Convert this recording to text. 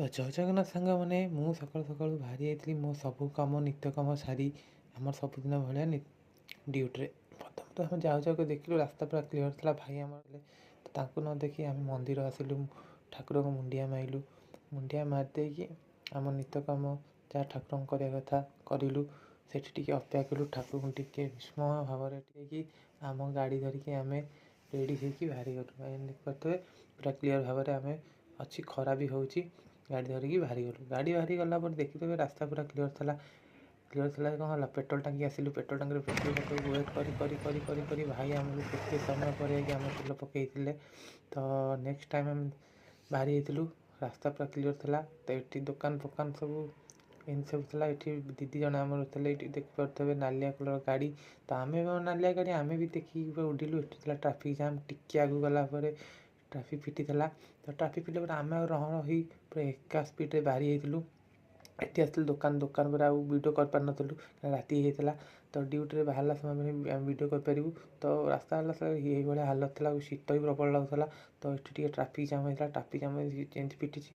ତ ଜୟ ଜଗନ୍ନାଥ ସାଙ୍ଗମାନେ, ମୁଁ ସକାଳୁ ସକାଳୁ ବାହାରି ଯାଇଥିଲି ମୋ ସବୁ କାମ ନିତ୍ୟ କାମ ସାରି ଆମର ସବୁଦିନ ଭଳିଆ ଡ୍ୟୁଟିରେ। ପ୍ରଥମେ ଆମେ ଯାଉ ଯାଉକୁ ଦେଖିଲୁ ରାସ୍ତା ପୁରା କ୍ଲିୟର ଥିଲା। ଭାଇ ଆମର ଥିଲେ, ତ ତାଙ୍କୁ ନ ଦେଖି ଆମେ ମନ୍ଦିର ଆସିଲୁ, ଠାକୁରଙ୍କୁ ମୁଣ୍ଡିଆ ମାଇଲୁ। ମୁଣ୍ଡିଆ ମାରି ଦେଇକି ଆମ ନିତ୍ୟ କାମ ଯାହା ଠାକୁରଙ୍କୁ କରିବା କଥା କରିଲୁ। ସେଠି ଟିକେ ଅପେକ୍ଷା କଲୁ, ଠାକୁରଙ୍କୁ ଟିକେ ବିସ୍ମୟ ଭାବରେ ଟିକେ ଆମ ଗାଡ଼ି ଧରିକି ଆମେ ରେଡ଼ି ହେଇକି ବାହାରି ଗଲୁ। ଦେଖିପାରୁଥିବେ ପୁରା କ୍ଲିୟର ଭାବରେ ଆମେ ଅଛି, ଖରା ବି ହେଉଛି। ଗାଡ଼ି ଧରିକି ବାହାରିଗଲୁ। ଗାଡ଼ି ବାହାରି ଗଲା ପରେ ଦେଖିଦେବେ ରାସ୍ତା ପୁରା କ୍ଲିୟର ଥିଲା। କ'ଣ ହେଲା, ପେଟ୍ରୋଲ ଟାଙ୍କି ଆସିଲୁ। ପେଟ୍ରୋଲ ଟାଙ୍କିରେ ପେଟ୍ରୋଲ ପକାଇବାକୁ ୱେଟ୍ କରି ଭାଇ ଆମକୁ କେତେ ସମୟ ପରେ ଯାଇକି ଆମେ ତେଲ ପକାଇଥିଲେ। ତ ନେକ୍ସଟ ଟାଇମ୍ ଆମେ ବାହାରି ଯାଇଥିଲୁ। ରାସ୍ତା ପୁରା କ୍ଲିୟର ଥିଲା। ତ ଏଠି ଦୋକାନ ଫୋକାନ ସବୁ ଏମିତି ସବୁ ଥିଲା। ଏଠି ଦିଦି ଜଣେ ଆମର ଥିଲେ, ଏଠି ଦେଖିପାରୁଥିବେ ନାଲିଆ କଲର ଗାଡ଼ି। ତ ଆମେ ନାଲିଆ ଗାଡ଼ି ଆମେ ବି ଦେଖିକି ପୁରା ଉଡ଼ିଲୁ। ଏଠି ଥିଲା ଟ୍ରାଫିକ୍ ଜାମ୍। ଟିକେ ଆଗକୁ ଗଲା ପରେ ଟ୍ରାଫିକ୍ ଫିଟିଥିଲା। ତ ଟ୍ରାଫିକ୍ ଫିଟିଲା ପରେ ଆମେ ଆଉ ରହି ପୁରା ଏକା ସ୍ପିଡ଼ରେ ବାହାରି ଯାଇଥିଲୁ। ଏଠି ଆସିଥିଲୁ ଦୋକାନ ପରେ ଆଉ ଭିଡ଼ିଓ କରିପାରିନଥିଲୁ, ରାତି ହେଇଯାଇଥିଲା। ତ ଡ୍ୟୁଟିରେ ବାହାରିଲା ସମୟରେ ଆମେ ଭିଡ଼ିଓ କରିପାରିବୁ। ତ ରାସ୍ତା ହେଲା ଏଇଭଳିଆ ହାଲତ ଥିଲା। ଆଉ ଶୀତ ବି ପ୍ରବଳ ଲାଗୁଥିଲା। ତ ଏଠି ଟିକେ ଟ୍ରାଫିକ୍ ଜାମ୍ ହେଇଥିଲା। ଟ୍ରାଫିକ୍ ଜାମ୍ ଯେମିତି ପିଟିଛି